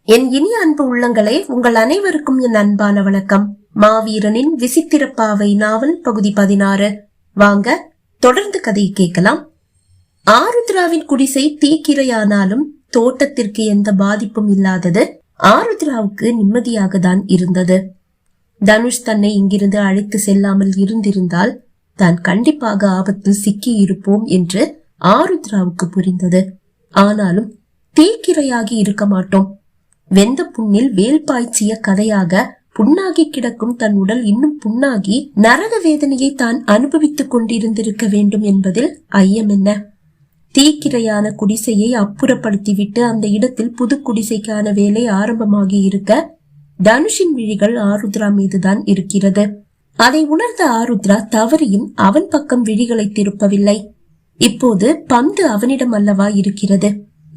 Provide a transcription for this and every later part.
என் இனிய அன்பு உள்ளங்களே, உங்கள் அனைவருக்கும் என் அன்பான வணக்கம். மாவீரனின் விசித்திரப்பாவை நாவல் பகுதி 16. வாங்க தொடர்ந்து கதையை கேட்கலாம். ஆருத்ராவின் குடிசை தீக்கிரையானாலும் தோட்டத்திற்கு எந்த பாதிப்பும் இல்லாதது. ஆருத்ராவுக்கு நிம்மதியாக தான் இருந்தது. தனுஷ் தன்னை இங்கிருந்து அழைத்து செல்லாமல் இருந்திருந்தால் தான் கண்டிப்பாக ஆபத்தில் சிக்கி இருப்போம் என்று ஆருத்ராவுக்கு புரிந்தது. ஆனாலும் தீக்கிரையாகி இருக்க மாட்டோம். வெந்த புண்ணில் வேல் பாய்ச்சிய கதையாக புண்ணாகி கிடக்கும் தன் உடல் இன்னும் புண்ணாகி நரக வேதனையை தான் அனுபவித்துக் கொண்டிருந்திருக்க வேண்டும் என்பதில் ஐயம் என்ன? தீக்கிரையான குடிசையை அப்புறப்படுத்திவிட்டு அந்த இடத்தில் புது குடிசைக்கான வேலை ஆரம்பமாகி இருக்க தனுஷின் விழிகள் ஆருத்ரா மீதுதான் இருக்கிறது. அதை உணர்ந்த ஆருத்ரா தவறியும் அவன் பக்கம் விழிகளை திருப்பவில்லை. இப்போது பந்து அவனிடம் அல்லவா இருக்கிறது.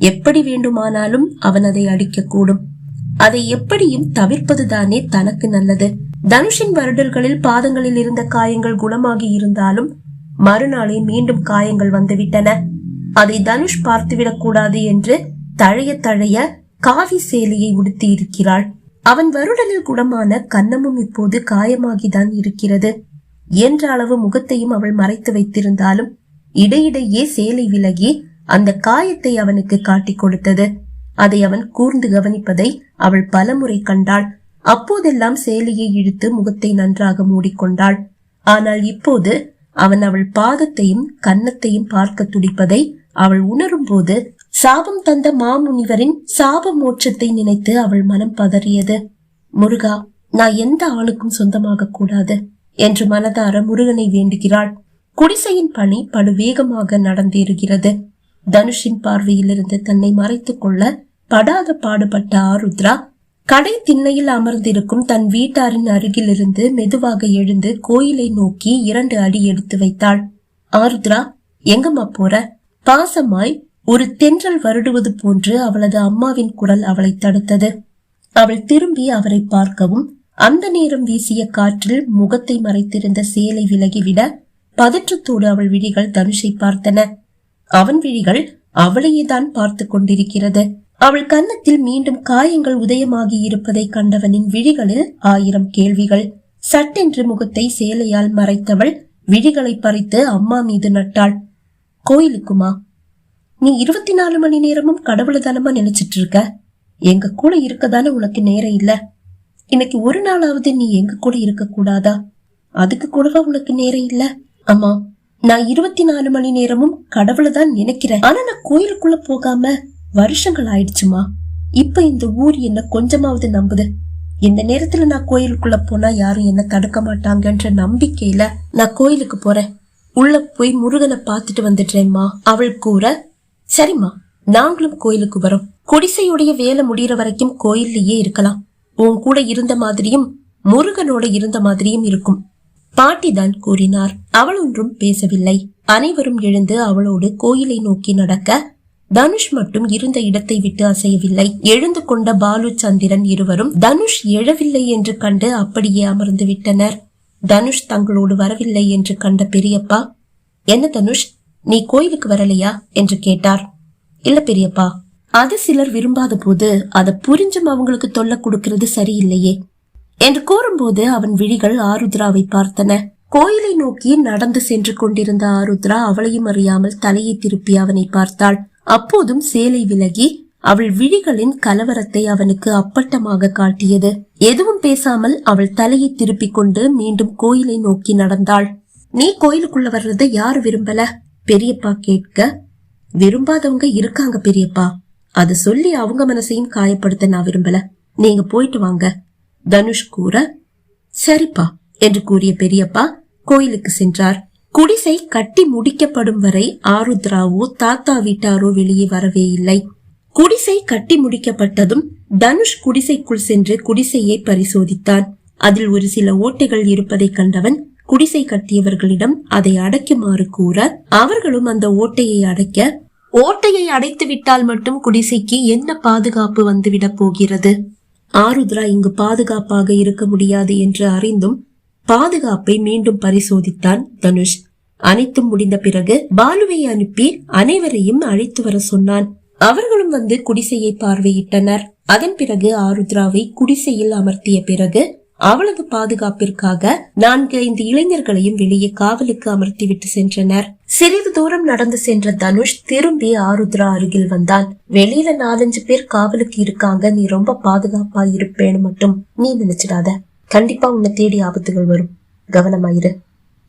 எப்படி வேண்டுமானாலும் அவன் அதை அடிக்க கூடும். அதை எப்படியும் தவிர்ப்பதுதானே தனக்கு நல்லது. தனுஷின் வருடல்களில் பாதங்களில் இருந்த காயங்கள் குணமாகி இருந்தாலும் மறுநாளே மீண்டும் காயங்கள் வந்துவிட்டன. அதை தனுஷ் பார்த்துவிடக் கூடாது என்று தழைய தழைய காவி சேலையை உடுத்தி இருக்கிறாள். அவன் வருடலில் குணமான கன்னமும் இப்போது காயமாகிதான் இருக்கிறது. என்ற அளவு முகத்தையும் அவள் மறைத்து வைத்திருந்தாலும் இடையிடையே சேலை விலகி அந்த காயத்தை அவனுக்கு காட்டிக் கொடுத்தது. அதை அவன் கூர்ந்து கவனிப்பதை அவள் பலமுறை கண்டாள். அப்போதெல்லாம் சேலையை இழுத்து முகத்தை நன்றாக மூடிக்கொண்டாள். ஆனால் இப்போது அவன் அவள் பாதத்தையும் கன்னத்தையும் பார்க்க துடிப்பதை அவள் உணரும் போது சாபம் தந்த மாமுனிவரின் சாப மோட்சத்தை நினைத்து அவள் மனம் பதறியது. முருகா, நான் எந்த ஆளுக்கும் சொந்தமாக கூடாது என்று மனதார முருகனை வேண்டுகிறாள். குடிசையின் பணி படுவேகமாக நடந்தேறுகிறது. தனுஷின் பார்வையிலிருந்து தன்னை மறைத்துக் கொள்ள படாத பாடுபட்ட ஆருத்ரா கடை திண்ணையில் அமர்ந்திருக்கும் தன் வீட்டாரின் அருகில் இருந்து மெதுவாக எழுந்து கோயிலை நோக்கி 2 அடி எடுத்து வைத்தாள். ஆருத்ரா, எங்கம்மா போற? பாசமாய் ஒரு தென்றல் வருடுவது போன்று அவளது அம்மாவின் குரல் அவளை தடுத்தது. அவள் திரும்பி அவரை பார்க்கவும் அந்த நேரம் வீசிய காற்றில் முகத்தை மறைத்திருந்த சேலை விலகிவிட பதற்றத்தோடு அவள் விழிகள் தனுஷை பார்த்தன. அவன் விழிகள் அவளையே தான் பார்த்து கொண்டிருக்கிறது. அவள் கன்னத்தில் மீண்டும் காயங்கள் உதயமாகி இருப்பதை கண்டவனின் விழிகளில் 1000 கேள்விகள். சட்டென்று முகத்தை சேலையால் மறைத்தவள் விழிகளை பறித்து அம்மா மீது நட்டாள். கோயிலுக்குமா? நீ 24 மணி நேரமும் கடவுளை தானமா நினைச்சிட்டு இருக்க? எங்க கூட இருக்கதானே உனக்கு நேரம் இல்ல? இன்னைக்கு ஒரு நாளாவது நீ எங்க கூட இருக்க கூடாதா? அதுக்கு கூடவா உனக்கு நேரம் இல்ல? அம்மா, நான் 24 மணி நேரமும் கடவுளை தான் நினைக்கிறேன். ஆனா நான் கோயிலுக்குள்ள போகாம வருஷங்கள் ஆயிடுச்சுமா. இப்ப இந்த ஊர் என்ன கொஞ்சமாவது நம்புது. இந்த நேரத்துல நான் கோயிலுக்குள்ள போனா யாரும் என்ன தடுக்க மாட்டாங்கன்ற நம்பிக்கையில நான் கோயிலுக்கு போறேன். உள்ள போய் முருகனை பாத்துட்டு வந்துடுறேன்மா அவள் கூற, சரிம்மா, நாங்களும் கோயிலுக்கு வரோம். குடிசையுடைய வேலை முடிகிற வரைக்கும் கோயில்லயே இருக்கலாம். உன் கூட இருந்த மாதிரியும் முருகனோட இருந்த மாதிரியும் இருக்கும். பாட்டிதான் கூறினார். அவள் ஒன்றும் பேசவில்லை. அனைவரும் எழுந்து அவளோடு கோயிலை நோக்கி நடக்க தனுஷ் மட்டும் இருந்த இடத்தை விட்டு அசையவில்லை. எழுந்து கொண்ட பாலு சந்திரன் இருவரும் தனுஷ் எழவில்லை என்று கண்டு அப்படியே அமர்ந்து விட்டனர். தனுஷ் தங்களோடு வரவில்லை என்று கண்ட பெரியப்பா, என்ன தனுஷ், நீ கோயிலுக்கு வரலையா என்று கேட்டார். இல்ல பெரியப்பா, அது சிலர் விரும்பாத போது அதை புரிஞ்சும் அவங்களுக்கு தொல்லை கொடுக்கிறது சரியில்லையே என்று கூறும்போது அவன் விழிகள் ஆருத்ராவை பார்த்தன. கோயிலை நோக்கி நடந்து சென்று கொண்டிருந்த ஆருத்ரா அவளையும் அறியாமல் தலையை திருப்பி அவனை பார்த்தாள். அப்போதும் சேலை விலகி அவள் விழிகளின் கலவரத்தை அவனுக்கு அப்பட்டமாக காட்டியது. எதுவும் பேசாமல் அவள் தலையை திருப்பிக் கொண்டு மீண்டும் கோயிலை நோக்கி நடந்தாள். நீ கோயிலுக்குள்ள வர்றதை யாரு விரும்பல? பெரியப்பா கேட்க, விரும்பாதவங்க இருக்காங்க பெரியப்பா. அது சொல்லி அவங்க மனசையும் காயப்படுத்த நான் விரும்பல. நீங்க போயிட்டு வாங்க தனுஷ் கூற, சரிப்பா என்று கூறிய பெரியப்பா கோயிலுக்கு சென்றார். குடிசை கட்டி முடிக்கப்படும் வரை ஆருத்ராவோ தாத்தா வீட்டாரோ வெளியே வரவே இல்லை. குடிசை கட்டி முடிக்கப்பட்டதும் தனுஷ் குடிசைக்குள் சென்று குடிசையை பரிசோதித்தான். அதில் ஒரு சில ஓட்டைகள் இருப்பதை கண்டவன் குடிசை கட்டியவர்களிடம் அதை அடைக்குமாறு கூற அவர்களும் அந்த ஓட்டையை அடைக்க, ஓட்டையை அடைத்து விட்டால் மட்டும் குடிசைக்கு என்ன பாதுகாப்பு வந்துவிட போகிறது? ஆருத்ரா இங்கு பாதுகாப்பாக இருக்க முடியாது என்று அறிந்தும் பாதுகாப்பை மீண்டும் பரிசோதித்தான் தனுஷ். அனைத்தும் முடிந்த பிறகு பாலுவை அனுப்பி அனைவரையும் அழைத்து வர சொன்னான். அவர்களும் வந்து குடிசையை பார்வையிட்டனர். அதன் பிறகு ஆருத்ராவை குடிசையில் அமர்த்திய பிறகு அவளது பாதுகாப்பிற்காக 4-5 இளைஞர்களையும் வெளியே காவலுக்கு அமர்த்திவிட்டு சென்றனர். சிறிது தூரம் நடந்து சென்ற தனுஷ் திரும்பி ஆருத்ரா அருகில் வந்தான். வெளியில 4-5 பேர் காவலுக்கு இருக்காங்க, நீ ரொம்ப பாதுகாப்பா இருப்பேன்னு மட்டும் நீ நினைச்சிடாத. கண்டிப்பா உன்னை தேடி ஆபத்துகள் வரும், கவனமாயிரு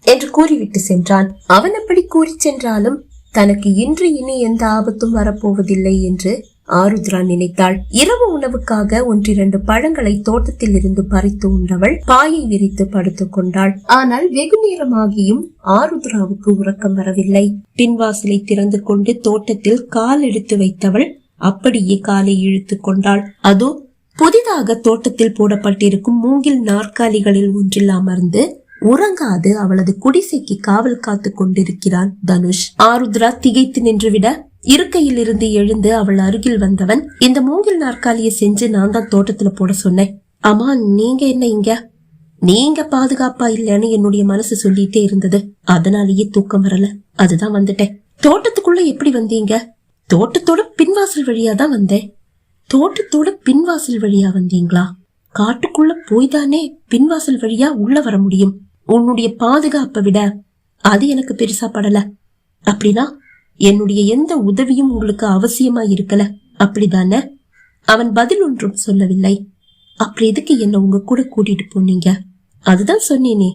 என்று கூறிவிட்டு சென்றான். அவன் அப்படி கூறி சென்றாலும் தனக்கு இன்று இனி எந்த ஆபத்தும் வரப்போவதில்லை என்று ஆருத்ரா நினைத்தாள். இரவு உணவுக்காக 1-2 பழங்களை தோட்டத்தில் இருந்து பறித்து உண்டவள் பாயை விரித்து படுத்துக் கொண்டாள். ஆனால் வெகு நேரமாகியும் ஆருத்ராவுக்கு உறக்கம் வரவில்லை. பின்வாசலை திறந்து கொண்டு தோட்டத்தில் கால் எடுத்து வைத்தவள் அப்படியே காலை இழுத்து கொண்டாள். அதோ புதிதாக தோட்டத்தில் போடப்பட்டிருக்கும் மூங்கில் நாற்காலிகளில் ஒன்றில் அமர்ந்து உறங்காது அவளது குடிசைக்கு காவல் காத்து கொண்டிருக்கிறான் தனுஷ். ஆருத்ரா திகைத்து நின்றுவிட இருக்கையில் இருந்து எழுந்து அவள் அருகில் வந்தவன், இந்த மூங்கில் நாற்காலியை செஞ்சு நான் தான் தோட்டத்துல போட சொன்னேன். ஆமா, நீங்க என்ன இங்க? நீங்க பாதுகாப்பா இல்லன்னு என்னுடைய மனசு சொல்லிட்டே இருந்தது, அதனாலேயே தூக்கம் வரல, அதுதான் வந்துட்டேன். தோட்டத்துக்குள்ள எப்படி வந்தீங்க? தோட்டத்தோட பின்வாசல் வழியா தான் வந்தேன். தோட்டத்தோட பின்வாசல் வழியா வந்தீங்களா? காட்டுக்குள்ள போய்தானே பின்வாசல் வழியா உள்ள வர முடியும். உன்னுடைய பாதுகாப்பை விட அது எனக்கு பெருசா படல. அப்படின்னா என்னுடைய எந்த உதவியும் உங்களுக்கு அவசியமா இருக்கல, அப்படிதானே? அவன் பதில் ஒன்றும் சொல்லவில்லை. அப்படி எதுக்கு என்ன உங்க கூட கூட்டிட்டு போனீங்க? அதுதான் சொன்னேனே,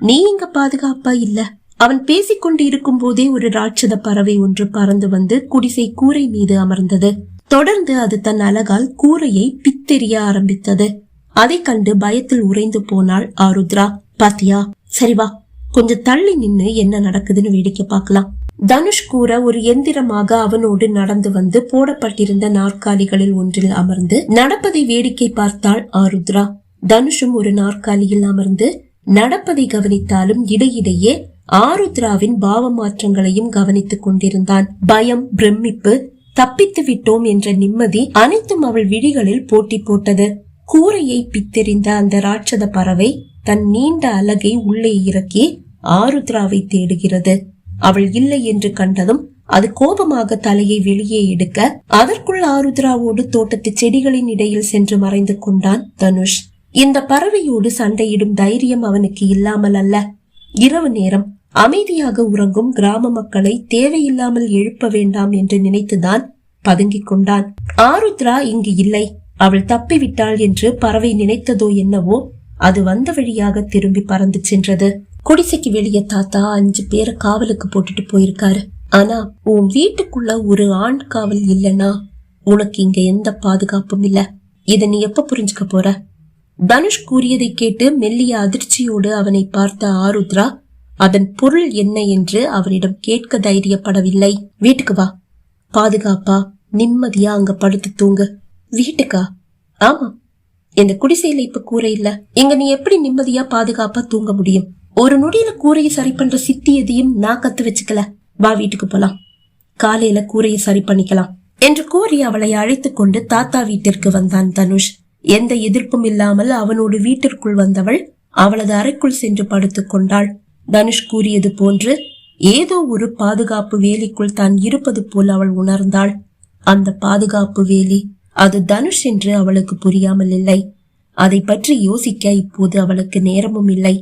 நீ இங்க பாதுகாப்பா இல்ல. அவன் பேசிக்கொண்டு இருக்கும் போதே ஒரு ராட்சத பறவை ஒன்று பறந்து வந்து குடிசை கூரை மீது அமர்ந்தது. தொடர்ந்து அது தன் அலகால் கூரையை பித்தெறிய ஆரம்பித்தது. அதை கண்டு பயத்தில் உறைந்து போனாள் ஆருத்ரா. பாத்தியா, சரி வா, கொஞ்சம் தள்ளி நின்னு என்ன நடக்குதுன்னு வேடிக்கை பார்க்கலாம். தனுஷ் கூற ஒரு எந்திரமாக அவனோடு நடந்து வந்து போடப்பட்டிருந்த நாற்காலிகளில் ஒன்றில் அமர்ந்து நடப்பதை வேடிக்கை பார்த்தாள் ஆருத்ரா. தனுஷும் ஒரு நாற்காலியில் அமர்ந்து நடப்பதை கவனித்தாலும் இடையிடையே ஆருத்ராவின் பாவ மாற்றங்களையும் கவனித்துக் கொண்டிருந்தான். பயம், பிரமிப்பு, தப்பித்து விட்டோம் என்ற நிம்மதி அனைத்தும் அவள் விழிகளில் போட்டி போட்டது. கூரையை பித்தெறிந்த அந்த ராட்சத பறவை தன் நீண்ட அலகை உள்ளே இறக்கி ஆருத்ராவை தேடுகிறது. அவள் இல்லை என்று கண்டதும் அது கோபமாக தலையை வெளியே எடுக்க அதற்குள் ஆருத்ராவோடு தோட்டத்து செடிகளின் இடையில் சென்று மறைந்து கொண்டான் தனுஷ். இந்த பறவையோடு சண்டையிடும் தைரியம் அவனுக்கு இல்லாமல் அல்ல. இரவு நேரம் அமைதியாக உறங்கும் கிராம மக்களை தேவையில்லாமல் எழுப்ப வேண்டாம் என்று நினைத்துதான் பதுங்கிக் கொண்டான். ஆருத்ரா இங்கு இல்லை, அவள் தப்பிவிட்டாள் என்று பறவை நினைத்ததோ என்னவோ, அது வந்த வழியாக திரும்பி பறந்து சென்றது. குடிசைக்கு வெளியே தாத்தா 5 பேரை காவலுக்கு போட்டுட்டு போயிருக்காரு. ஆனா உன் வீட்டுக்குள்ள ஒரு ஆண் காவல் இல்லனா உனக்கு இங்க எந்த பாதுகாப்பும் இல்ல. இத நீ எப்ப புரிஞ்சுக்க போற? தனுஷ் கூறியதை கேட்டு மெல்லிய அதிர்ச்சியோடு அவனை பார்த்த ஆருத்ரா அதன் பொருள் என்ன என்று அவனிடம் கேட்க தைரியப்படவில்லை. வீட்டுக்கு வா, பாதுகாப்பா நிம்மதியா அங்க படுத்து தூங்கு. வீட்டுக்கா? ஆமா, இந்த குடிசையில இப்ப கூரை இல்ல, இங்க நீ எப்படி நிம்மதியா பாதுகாப்பா தூங்க முடியும்? ஒரு நொடியில கூரையை சரி பண்ற சித்தி எதையும் நான் கத்து வச்சுக்கல. வா, வீட்டுக்கு போலாம், காலையில கூரையை சரி பண்ணிக்கலாம் என்று கூறி அவளை அழைத்து கொண்டு தாத்தா வீட்டிற்கு வந்தான் தனுஷ். எந்த எதிர்ப்பும் இல்லாமல் அவனோடு வீட்டிற்குள் வந்தவள் அவளது அறைக்குள் சென்று படுத்துக் கொண்டாள். தனுஷ் கூறியது போன்று ஏதோ ஒரு பாதுகாப்பு வேலிக்குள் தான் இருப்பது போல் அவள் உணர்ந்தாள். அந்த பாதுகாப்பு வேலி அது தனுஷ் என்று அவளுக்கு புரியாமல் இல்லை. அதை பற்றி யோசிக்க இப்போது அவளுக்கு நேரமும் இல்லை.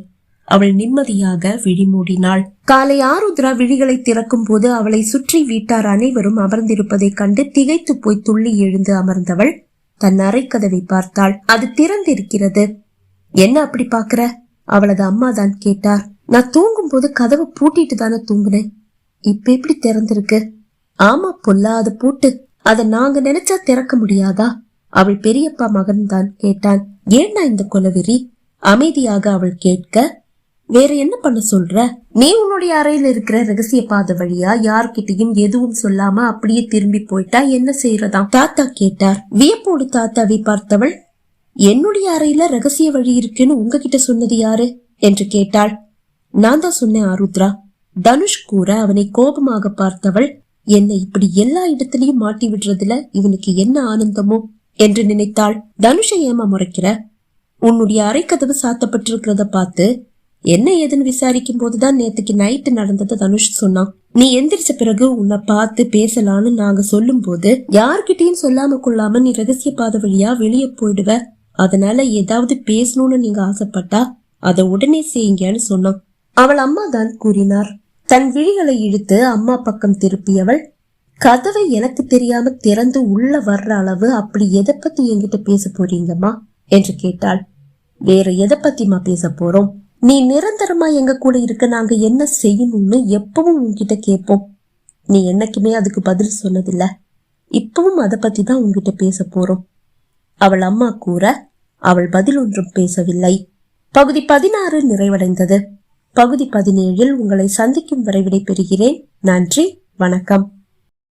அவள் நிம்மதியாக விழிமூடினாள். காலை ஆருத்ரா விழிகளை திறக்கும் போது அவளை சுற்றி வீட்டார் அனைவரும் அமர்ந்திருப்பதை கண்டு திகைத்து போய் துள்ளி எழுந்து அமர்ந்தவள் தன் அறை கதவை பார்த்தாள். அது திறந்திருக்கிறது. என்ன அப்படி பாக்குற? அவளது அம்மா தான் கேட்டார். நான் தூங்கும் போது கதவை பூட்டிட்டு தானே தூங்குனேன், இப்ப எப்படி திறந்திருக்கு? ஆமா, பொல்லாத பூட்டு, அத நாங்க நினைச்சா திறக்க முடியாதா? அவள் பெரியப்பா மகன் தான் கேட்டான். ஏன்னா இந்த கொலவெறி? அமைதியாக அவள் கேட்க, வேற என்ன பண்ண சொல்ற? நீ உன்னுடைய அறையில இருக்கிற ரகசிய பாதை வழியா யார்கிட்டையும் எதுவும் சொல்லாம அப்படியே திரும்பி போயிட்டா என்ன செய்யறதாம்? தாத்தா கேட்டார். வியப்போடு தாத்தாவை பார்த்தவள், என்னுடைய அறையில ரகசிய வழி இருக்குன்னு உங்ககிட்ட சொன்னது யாரு என்று கேட்டாள். நான் தான் சொன்னேன் ஆருத்ரா. தனுஷ் கூற அவனை கோபமாக பார்த்தவள், என்னை இப்படி எல்லா இடத்திலையும் மாட்டி விடுறதுல இவனுக்கு என்ன ஆனந்தமோ என்று நினைத்தாள். தனுஷை ஏமா முறைக்கிற? உன்னுடைய அறை கதவு சாத்தப்பட்டிருக்கிறத பார்த்து என்ன ஏதுன்னு விசாரிக்கும் போதுதான் நேத்துக்கு நைட்டு நடந்ததை தனுஷ் சொன்னான். நீ எந்திரிச்ச பிறகு உன்னை பார்த்து பேசலான்னு நாங்க சொல்லும் போது யார்கிட்டயும் சொல்லாம கொள்ளாம நீ ரகசிய பாதை வழியா வெளியே போயிடுவ, அதனால ஏதாவது பேசணும்னு நீங்க ஆசைப்பட்டா அதை உடனே செய்யுங்கன்னு சொன்னான். அவள் அம்மா தான் கூறினார். தன் விழிகளை இழுத்து அம்மா பக்கம் திருப்பியவள், கதவை எனக்கு தெரியாம திறந்து உள்ள வர்ற அளவு அப்படி எதை பத்தி என்கிட்ட பேச போறீங்கம்மா என்று கேட்டாள். வேற எதை பத்திமா பேச போறோம்? நீ நிரந்தரமா எங்க கூட இருக்க நாங்க என்ன செய்யணும்னு எப்பவும் உன்கிட்ட கேட்போம். நீ என்னைக்குமே அதுக்கு பதில் சொன்னதில்ல. இப்பவும் அதை பத்தி தான் உன்கிட்ட பேச போறோம். அவள் அம்மா கூற அவள் பதில் ஒன்றும் பேசவில்லை. பகுதி 16 நிறைவடைந்தது. பகுதி 17 உங்களை சந்திக்கும் வரை விடை பெறுகிறேன். நன்றி, வணக்கம்.